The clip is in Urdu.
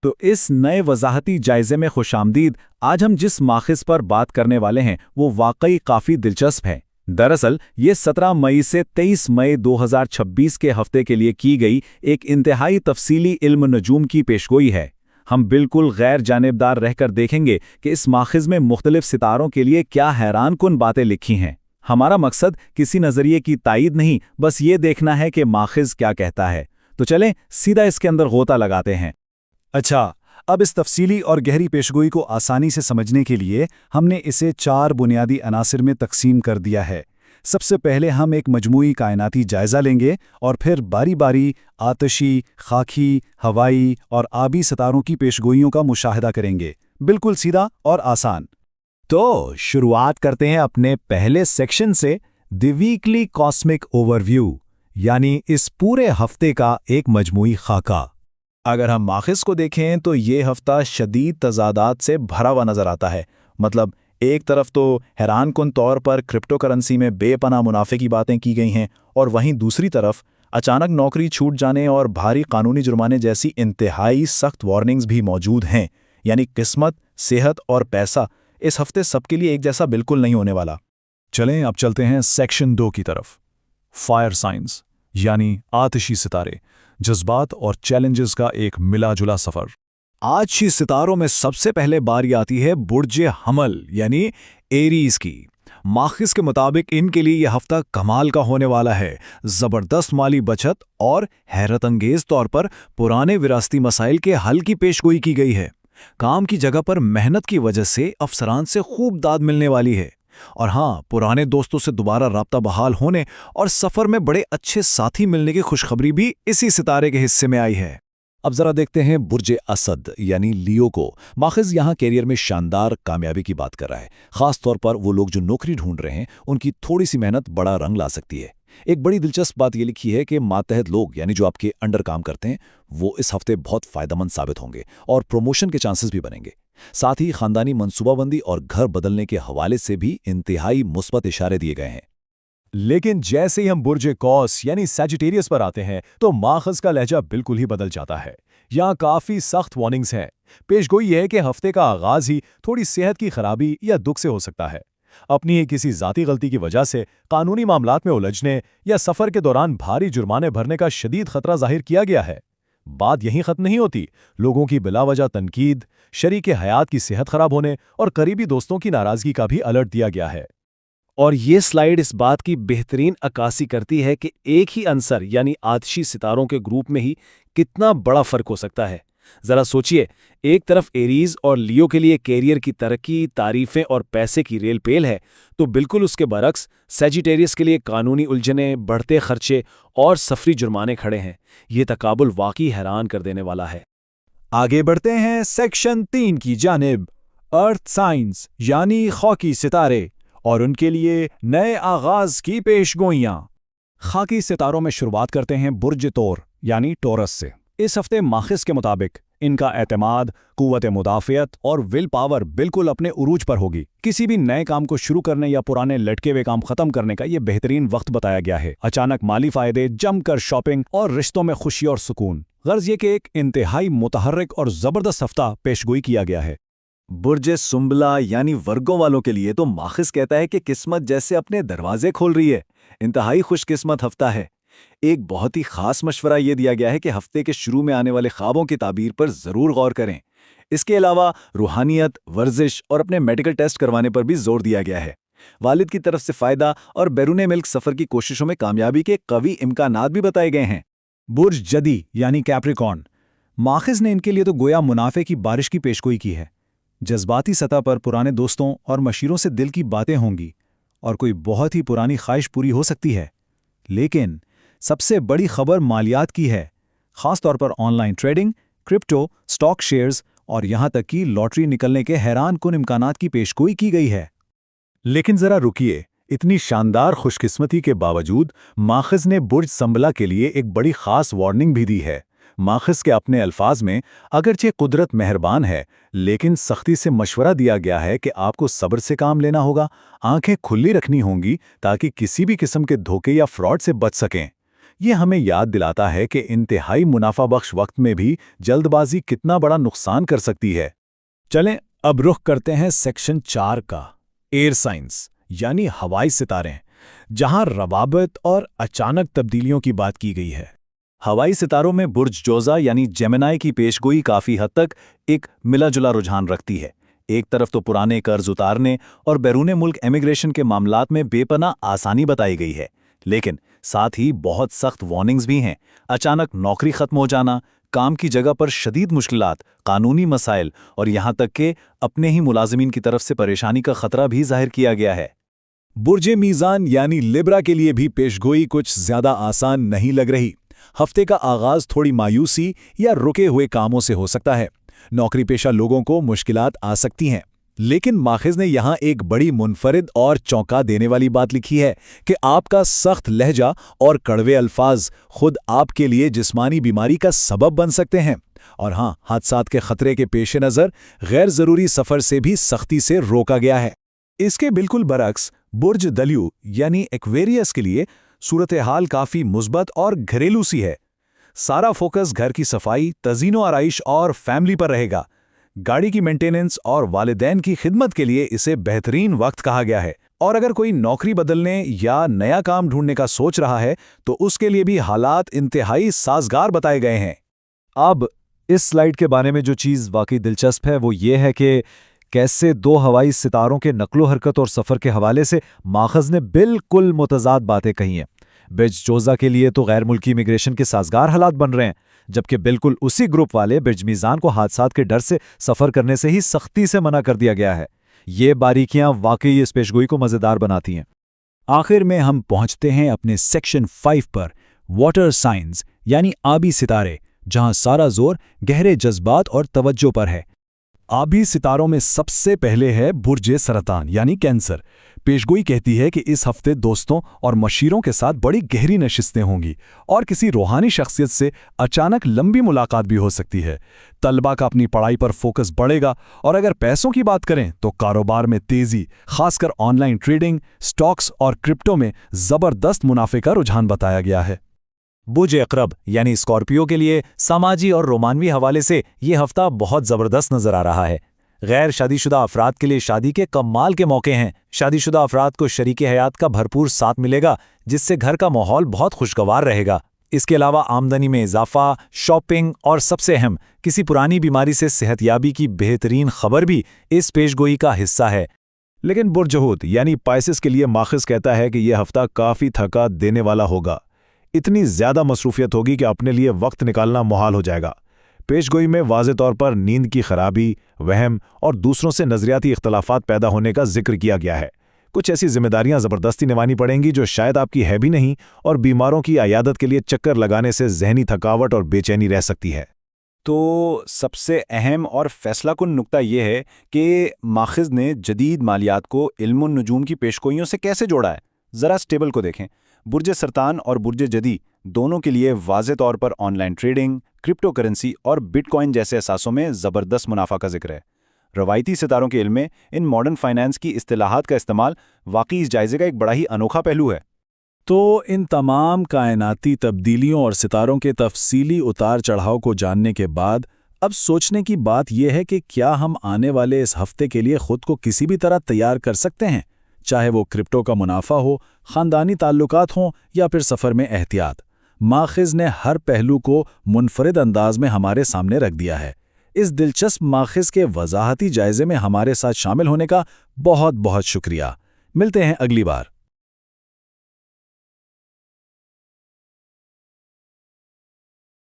تو اس نئے وضاحتی جائزے میں خوش آمدید۔ آج ہم جس ماخذ پر بات کرنے والے ہیں وہ واقعی کافی دلچسپ ہے۔ دراصل یہ 17 مئی سے 23 مئی 2026 کے ہفتے کے لیے کی گئی ایک انتہائی تفصیلی علم نجوم کی پیشگوئی ہے۔ ہم بالکل غیر جانبدار رہ کر دیکھیں گے کہ اس ماخذ میں مختلف ستاروں کے لیے کیا حیران کن باتیں لکھی ہیں۔ ہمارا مقصد کسی نظریے کی تائید نہیں، بس یہ دیکھنا ہے کہ ماخذ کیا کہتا ہے۔ تو چلیں سیدھا اس کے اندر غوطہ لگاتے ہیں۔ اچھا، اب اس تفصیلی اور گہری پیشگوئی کو آسانی سے سمجھنے کے لیے ہم نے اسے 4 بنیادی عناصر میں تقسیم کر دیا ہے۔ سب سے پہلے ہم ایک مجموعی کائناتی جائزہ لیں گے اور پھر باری باری آتشی، خاکی، ہوائی اور آبی ستاروں کی پیشگوئیوں کا مشاہدہ کریں گے، بالکل سیدھا اور آسان۔ تو شروعات کرتے ہیں اپنے پہلے سیکشن سے، دی ویکلی کاسمک اوور ویو، یعنی اس پورے ہفتے کا ایک مجموعی خاکہ۔ اگر ہم ماخذ کو دیکھیں تو یہ ہفتہ شدید تضادات سے بھرا ہوا نظر آتا ہے۔ مطلب ایک طرف تو حیران کن طور پر کرپٹو کرنسی میں بے پناہ منافع کی باتیں کی گئی ہیں، اور وہیں دوسری طرف اچانک نوکری چھوٹ جانے اور بھاری قانونی جرمانے جیسی انتہائی سخت وارننگز بھی موجود ہیں۔ یعنی قسمت، صحت اور پیسہ اس ہفتے سب کے لیے ایک جیسا بالکل نہیں ہونے والا۔ چلیں اب چلتے ہیں سیکشن 2 کی طرف، فائر سائنز یعنی آتشی ستارے، جذبات اور چیلنجز کا ایک ملا جلا سفر۔ آج ہی ستاروں میں سب سے پہلے باری آتی ہے برج حمل یعنی ایریز کی۔ ماخذ کے مطابق ان کے لیے یہ ہفتہ کمال کا ہونے والا ہے۔ زبردست مالی بچت اور حیرت انگیز طور پر پرانے وراثتی مسائل کے حل کی پیشگوئی کی گئی ہے۔ کام کی جگہ پر محنت کی وجہ سے افسران سے خوب داد ملنے والی ہے، اور ہاں، پرانے دوستوں سے دوبارہ رابطہ بحال ہونے اور سفر میں بڑے اچھے ساتھی ملنے کی خوشخبری بھی اسی ستارے کے حصے میں آئی ہے۔ اب ذرا دیکھتے ہیں برج اسد یعنی لیو کو۔ ماخذ یہاں کیریئر میں شاندار کامیابی کی بات کر رہا ہے، خاص طور پر وہ لوگ جو نوکری ڈھونڈ رہے ہیں، ان کی تھوڑی سی محنت بڑا رنگ لا سکتی ہے۔ ایک بڑی دلچسپ بات یہ لکھی ہے کہ ماتحت لوگ یعنی جو آپ کے انڈر کام کرتے ہیں وہ اس ہفتے بہت فائدہ مند ثابت ہوں گے اور پروموشن کے چانسز بھی بنیں گے۔ ساتھ ہی خاندانی منصوبہ بندی اور گھر بدلنے کے حوالے سے بھی انتہائی مثبت اشارے دیے گئے ہیں۔ لیکن جیسے ہی ہم برج قوس یعنی سیجیٹیریس پر آتے ہیں تو ماخذ کا لہجہ بالکل ہی بدل جاتا ہے۔ یہاں کافی سخت وارننگز ہیں۔ پیشگوئی یہ ہے کہ ہفتے کا آغاز ہی تھوڑی صحت کی خرابی یا دکھ سے ہو سکتا ہے۔ اپنی ہی کسی ذاتی غلطی کی وجہ سے قانونی معاملات میں الجھنے یا سفر کے دوران بھاری جرمانے بھرنے کا شدید خطرہ ظاہر کیا گیا ہے۔ بات یہیں ختم نہیں ہوتی، لوگوں کی بلا وجہ تنقید، شریک حیات کی صحت خراب ہونے اور قریبی دوستوں کی ناراضگی کا بھی الرٹ دیا گیا ہے۔ اور یہ سلائیڈ اس بات کی بہترین عکاسی کرتی ہے کہ ایک ہی عنصر یعنی آتشی ستاروں کے گروپ میں ہی کتنا بڑا فرق ہو سکتا ہے۔ ذرا سوچئے، ایک طرف ایریز اور لیو کے لیے کیریئر کی ترقی، تعریفیں اور پیسے کی ریل پیل ہے، تو بالکل اس کے برعکس سیجیٹیریس کے لیے قانونی الجھنیں، بڑھتے خرچے اور سفری جرمانے کھڑے ہیں۔ یہ تقابل واقعی حیران کر دینے والا ہے۔ آگے بڑھتے ہیں سیکشن 3 کی جانب، ارتھ سائنس یعنی خاکی ستارے اور ان کے لیے نئے آغاز کی پیشگوئیاں۔ خاکی ستاروں میں شروعات کرتے ہیں برج تور یعنی ٹورس سے۔ اس ہفتے ماخذ کے مطابق ان کا اعتماد، قوت مدافعت اور ول پاور بالکل اپنے عروج پر ہوگی۔ کسی بھی نئے کام کو شروع کرنے یا پرانے لٹکے ہوئے کام ختم کرنے کا یہ بہترین وقت بتایا گیا ہے۔ اچانک مالی فائدے، جم کر شاپنگ اور رشتوں میں خوشی اور سکون۔ غرض یہ کہ ایک انتہائی متحرک اور زبردست ہفتہ پیشگوئی کیا گیا ہے۔ برج سنبلا یعنی ورگوں والوں کے لیے تو ماخذ کہتا ہے کہ قسمت جیسے اپنے دروازے کھول رہی ہے۔ انتہائی خوش قسمت ہفتہ ہے۔ ایک بہت ہی خاص مشورہ یہ دیا گیا ہے کہ ہفتے کے شروع میں آنے والے خوابوں کی تعبیر پر ضرور غور کریں۔ اس کے علاوہ روحانیت، ورزش اور اپنے میڈیکل ٹیسٹ کروانے پر بھی زور دیا گیا ہے۔ والد کی طرف سے فائدہ اور بیرون ملک سفر کی کوششوں میں کامیابی کے قوی امکانات بھی بتائے گئے ہیں۔ برج جدی یعنی کیپریکارن، ماخذ نے ان کے لیے تو گویا منافع کی بارش کی پیشگوئی کی ہے۔ جذباتی سطح پر پرانے دوستوں اور مشیروں سے دل کی باتیں ہوں گی اور کوئی بہت ہی پرانی خواہش پوری ہو سکتی ہے۔ لیکن سب سے بڑی خبر مالیات کی ہے، خاص طور پر online trading, crypto, stock shares اور یہاں تک کہ لاٹری نکلنے کے حیران کن امکانات کی پیشگوئی کی گئی ہے۔ لیکن ذرا رکیے، اتنی شاندار خوش قسمتی کے باوجود ماخذ نے برج سنبلا کے لیے ایک بڑی خاص وارننگ بھی دی ہے۔ ماخذ کے اپنے الفاظ میں اگرچہ قدرت مہربان ہے، لیکن سختی سے مشورہ دیا گیا ہے کہ آپ کو صبر سے کام لینا ہوگا، آنکھیں کھلی رکھنی ہوں گی تاکہ کسی بھی قسم کے دھوکے یا فراڈ سے بچ سکیں، یہ ہمیں یاد دلاتا ہے کہ انتہائی منافع بخش وقت میں بھی جلد بازی کتنا بڑا نقصان کر سکتی ہے۔ چلیں اب رخ کرتے ہیں سیکشن 4 کا، ایئر سائنس یعنی ہوائی ستارے، جہاں روابط اور اچانک تبدیلیوں کی بات کی گئی ہے۔ ہوائی ستاروں میں برج جوزا یعنی جیمنائی کی پیشگوئی کافی حد تک ایک ملا جلا رجحان رکھتی ہے۔ ایک طرف تو پرانے قرض اتارنے اور بیرون ملک امیگریشن کے معاملات میں بے پناہ آسانی بتائی گئی ہے، لیکن ساتھ ہی بہت سخت وارننگز بھی ہیں۔ اچانک نوکری ختم ہو جانا، کام کی جگہ پر شدید مشکلات، قانونی مسائل اور یہاں تک کہ اپنے ہی ملازمین کی طرف سے پریشانی کا خطرہ بھی ظاہر کیا گیا ہے۔ برج میزان یعنی لیبرا کے لیے بھی پیشگوئی کچھ زیادہ آسان نہیں لگ رہی۔ ہفتے کا آغاز تھوڑی مایوسی یا رکے ہوئے کاموں سے ہو سکتا ہے۔ نوکری پیشہ لوگوں کو مشکلات آ سکتی ہیں، لیکن ماخذ نے یہاں ایک بڑی منفرد اور چونکا دینے والی بات لکھی ہے کہ آپ کا سخت لہجہ اور کڑوے الفاظ خود آپ کے لیے جسمانی بیماری کا سبب بن سکتے ہیں۔ اور ہاں، حادثات کے خطرے کے پیش نظر غیر ضروری سفر سے بھی سختی سے روکا گیا ہے۔ اس کے بالکل برعکس برج دلیو یعنی ایکویریس کے لیے صورتحال کافی مثبت اور گھریلو سی ہے۔ سارا فوکس گھر کی صفائی، تزئین و آرائش اور فیملی پر رہے گا۔ گاڑی کی مینٹیننس اور والدین کی خدمت کے لیے اسے بہترین وقت کہا گیا ہے، اور اگر کوئی نوکری بدلنے یا نیا کام ڈھونڈنے کا سوچ رہا ہے تو اس کے لیے بھی حالات انتہائی سازگار بتائے گئے ہیں۔ اب اس سلائیڈ کے بارے میں جو چیز واقعی دلچسپ ہے وہ یہ ہے کہ کیسے دو ہوائی ستاروں کے نقل و حرکت اور سفر کے حوالے سے ماخذ نے بالکل متضاد باتیں کہی ہیں۔ برج جوزا کے لیے تو غیر ملکی امیگریشن کے سازگار حالات بن رہے ہیں، جبکہ بالکل اسی گروپ والے برج میزان کو حادثات کے ڈر سے سفر کرنے سے ہی سختی سے منع کر دیا گیا ہے۔ یہ باریکیاں واقعی اس پیشگوئی کو مزیدار بناتی ہیں۔ آخر میں ہم پہنچتے ہیں اپنے سیکشن 5 پر، واٹر سائنس یعنی آبی ستارے، جہاں سارا زور گہرے جذبات اور توجہ پر ہے۔ آبی ستاروں میں سب سے پہلے ہے برج سرطان یعنی کینسر۔ پیشگوئی کہتی ہے کہ اس ہفتے دوستوں اور مشیروں کے ساتھ بڑی گہری نشستیں ہوں گی اور کسی روحانی شخصیت سے اچانک لمبی ملاقات بھی ہو سکتی ہے۔ طلبہ کا اپنی پڑھائی پر فوکس بڑھے گا، اور اگر پیسوں کی بات کریں تو کاروبار میں تیزی، خاص کر آن لائن ٹریڈنگ، سٹاکس اور کرپٹو میں زبردست منافع کا رجحان بتایا گیا ہے۔ برج عقرب یعنی اسکارپیو کے لیے سماجی اور رومانوی حوالے سے یہ ہفتہ بہت زبردست نظر آ رہا ہے۔ غیر شادی شدہ افراد کے لیے شادی کے کمال کے موقع ہیں۔ شادی شدہ افراد کو شریک حیات کا بھرپور ساتھ ملے گا، جس سے گھر کا ماحول بہت خوشگوار رہے گا۔ اس کے علاوہ آمدنی میں اضافہ، شاپنگ اور سب سے اہم کسی پرانی بیماری سے صحت یابی کی بہترین خبر بھی اس پیشگوئی کا حصہ ہے۔ لیکن برج حوت یعنی پائسس کے لیے ماخذ کہتا ہے کہ یہ ہفتہ کافی تھکا دینے والا ہوگا۔ اتنی زیادہ مصروفیت ہوگی کہ اپنے لیے وقت نکالنا محال ہو جائے گا۔ پیشگوئی میں واضح طور پر نیند کی خرابی، وہم اور دوسروں سے نظریاتی اختلافات پیدا ہونے کا ذکر کیا گیا ہے۔ کچھ ایسی ذمہ داریاں زبردستی نبھانی پڑیں گی جو شاید آپ کی ہے بھی نہیں، اور بیماروں کی عیادت کے لیے چکر لگانے سے ذہنی تھکاوٹ اور بے چینی رہ سکتی ہے۔ تو سب سے اہم اور فیصلہ کن نکتہ یہ ہے کہ ماخذ نے جدید مالیات کو علم النجوم کی پیشگوئیوں سے کیسے جوڑا ہے۔ ذرا سٹیبل کو دیکھیں۔ برج سرطان اور برج جدی دونوں کے لیے واضح طور پر online trading, cryptocurrency اور بٹ کوائن جیسے اثاثوں میں زبردست منافع کا ذکر ہے۔ روایتی ستاروں کے علم میں ان ماڈرن فائنانس کی اصطلاحات کا استعمال واقعی اس جائزے کا ایک بڑا ہی انوکھا پہلو ہے۔ تو ان تمام کائناتی تبدیلیوں اور ستاروں کے تفصیلی اتار چڑھاؤ کو جاننے کے بعد اب سوچنے کی بات یہ ہے کہ کیا ہم آنے والے اس ہفتے کے لیے خود کو کسی بھی طرح تیار کر سکتے ہیں، چاہے وہ کرپٹو کا منافع ہو، خاندانی تعلقات ہوں یا پھر سفر میں احتیاط۔ ماخذ نے ہر پہلو کو منفرد انداز میں ہمارے سامنے رکھ دیا ہے۔ اس دلچسپ ماخذ کے وضاحتی جائزے میں ہمارے ساتھ شامل ہونے کا بہت بہت شکریہ۔ ملتے ہیں اگلی بار۔